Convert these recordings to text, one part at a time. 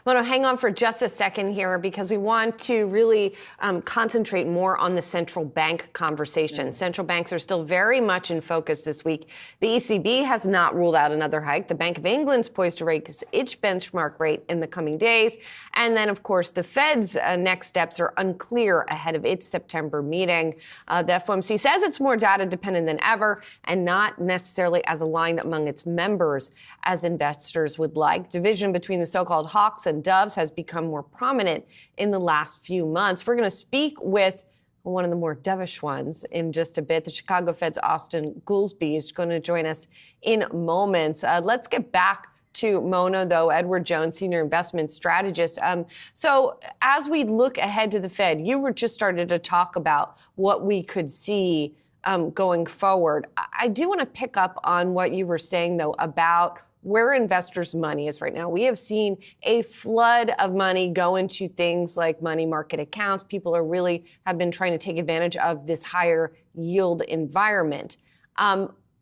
Mono, hang on for just a second here because we want to really concentrate more on the central bank conversation. Central banks are still very much in focus this week. The ECB has not ruled out another hike. The Bank of England's poised to raise its benchmark rate in the coming days. And then, of course, the Fed's next steps are unclear ahead of its September meeting. The FOMC says it's more data dependent than ever and not necessarily as aligned among its members as investors would like. Division between the so-called hawks and doves has become more prominent in the last few months. We're going to speak with one of the more dovish ones in just a bit. The Chicago Fed's Austin Goolsbee is going to join us in moments. Let's get back to Mona, though. Edward Jones, senior investment strategist. So as we look ahead to the Fed, you were just started to talk about what we could see going forward. I do want to pick up on what you were saying, though, about where investors' money is right now. We have seen a flood of money go into things like money market accounts. People have been trying to take advantage of this higher yield environment.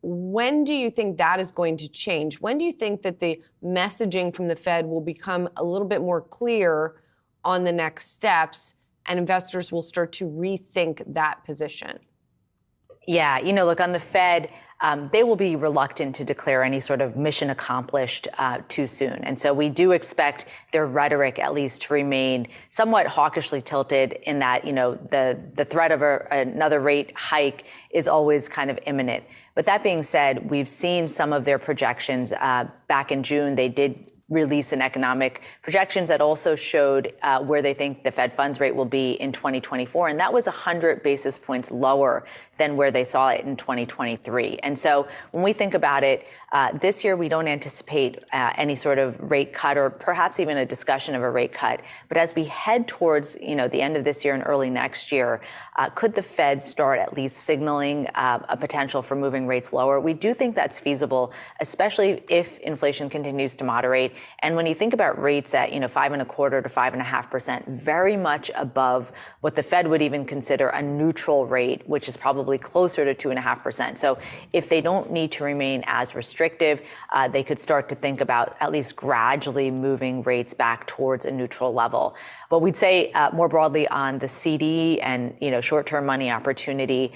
When do you think that is going to change? When do you think that the messaging from the Fed will become a little bit more clear on the next steps and investors will start to rethink that position? Yeah, look, on the Fed, they will be reluctant to declare any sort of mission accomplished too soon. And so we do expect their rhetoric at least to remain somewhat hawkishly tilted in that, the threat of another rate hike is always kind of imminent. But that being said, we've seen some of their projections back in June. They did release an economic projections that also showed where they think the Fed funds rate will be in 2024. And that was 100 basis points lower than where they saw it in 2023. And so when we think about it, this year we don't anticipate any sort of rate cut or perhaps even a discussion of a rate cut. But as we head towards, the end of this year and early next year, could the Fed start at least signaling a potential for moving rates lower? We do think that's feasible, especially if inflation continues to moderate. And when you think about rates at, 5.25% to 5.5%, very much above what the Fed would even consider a neutral rate, which is probably closer to 2.5%. So if they don't need to remain as restrictive, they could start to think about at least gradually moving rates back towards a neutral level. But we'd say more broadly on the CD and short-term money opportunity,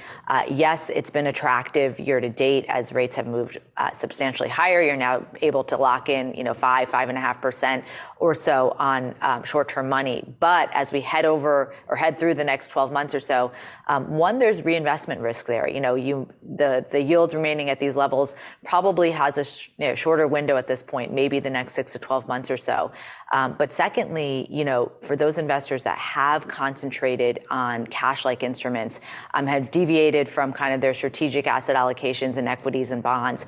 yes, it's been attractive year to date as rates have moved substantially higher. You're now able to lock in 5.5% or so on short-term money. But as we head through the next 12 months or so, one, there's reinvestment risk there. The yields remaining at these levels probably has a shorter window at this point, maybe the next 6 to 12 months or so. But secondly, for those investors that have concentrated on cash-like instruments, have deviated from kind of their strategic asset allocations in equities and bonds,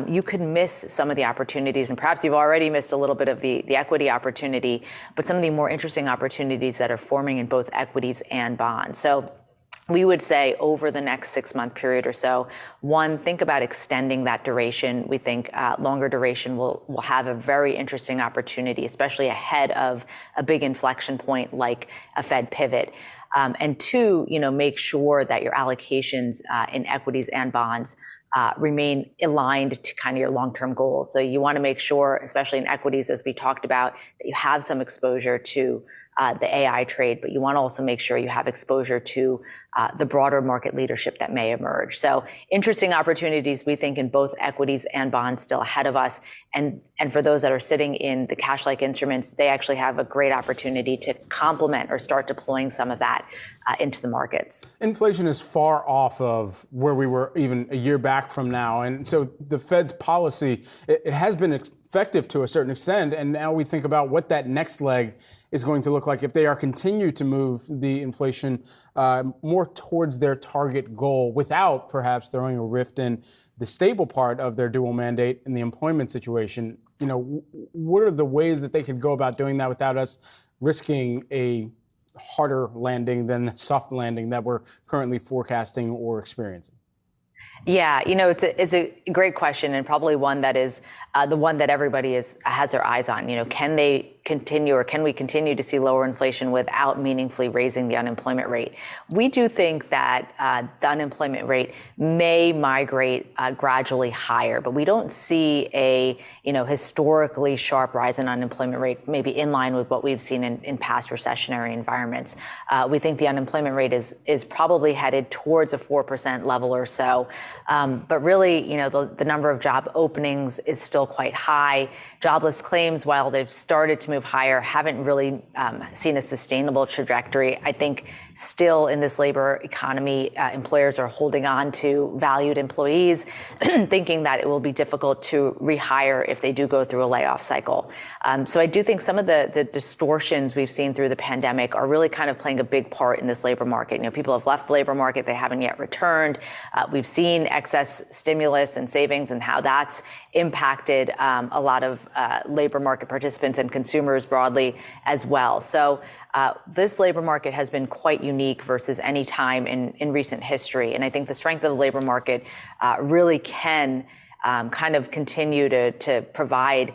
you could miss some of the opportunities, and perhaps you've already missed a little bit of the equity opportunity, but some of the more interesting opportunities that are forming in both equities and bonds. So we would say over the next 6-month period or so, one, think about extending that duration. We think longer duration will have a very interesting opportunity, especially ahead of a big inflection point like a Fed pivot. And two, make sure that your allocations in equities and bonds remain aligned to kind of your long-term goals. So you want to make sure, especially in equities, as we talked about, that you have some exposure to the AI trade, but you want to also make sure you have exposure to the broader market leadership that may emerge. So interesting opportunities, we think, in both equities and bonds still ahead of us. And for those that are sitting in the cash-like instruments, they actually have a great opportunity to complement or start deploying some of that into the markets. Inflation is far off of where we were even a year back from now. And so the Fed's policy, it has been effective to a certain extent. And now we think about what that next leg is going to look like if they are continue to move the inflation more towards their target goal without perhaps throwing a rift in the stable part of their dual mandate in the employment situation. What are the ways that they could go about doing that without us risking a harder landing than the soft landing that we're currently forecasting or experiencing? Yeah, it's a great question, and probably one that is the one that everybody has their eyes on. Can they continue, or can we continue to see lower inflation without meaningfully raising the unemployment rate? We do think that the unemployment rate may migrate gradually higher, but we don't see a historically sharp rise in unemployment rate, maybe in line with what we've seen in past recessionary environments. We think the unemployment rate is probably headed towards a 4% level or so. But really, the number of job openings is still quite high. Jobless claims, while they've started to move higher, haven't really seen a sustainable trajectory. I think still in this labor economy, employers are holding on to valued employees, thinking that it will be difficult to rehire if they do go through a layoff cycle. So I do think some of the distortions we've seen through the pandemic are really kind of playing a big part in this labor market. People have left the labor market, they haven't yet returned. We've seen excess stimulus and savings and how that's impacted a lot of labor market participants and consumers broadly as well. So this labor market has been quite unique versus any time in recent history. And I think the strength of the labor market really can kind of continue to provide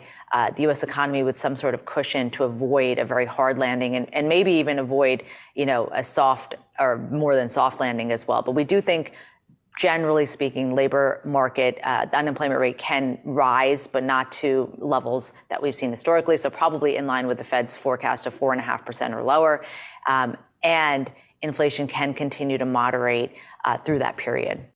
the U.S. economy with some sort of cushion to avoid a very hard landing and maybe even avoid, a soft or more than soft landing as well. But we do think, generally speaking, labor market, the unemployment rate can rise, but not to levels that we've seen historically. So probably in line with the Fed's forecast of 4.5% or lower. And inflation can continue to moderate through that period.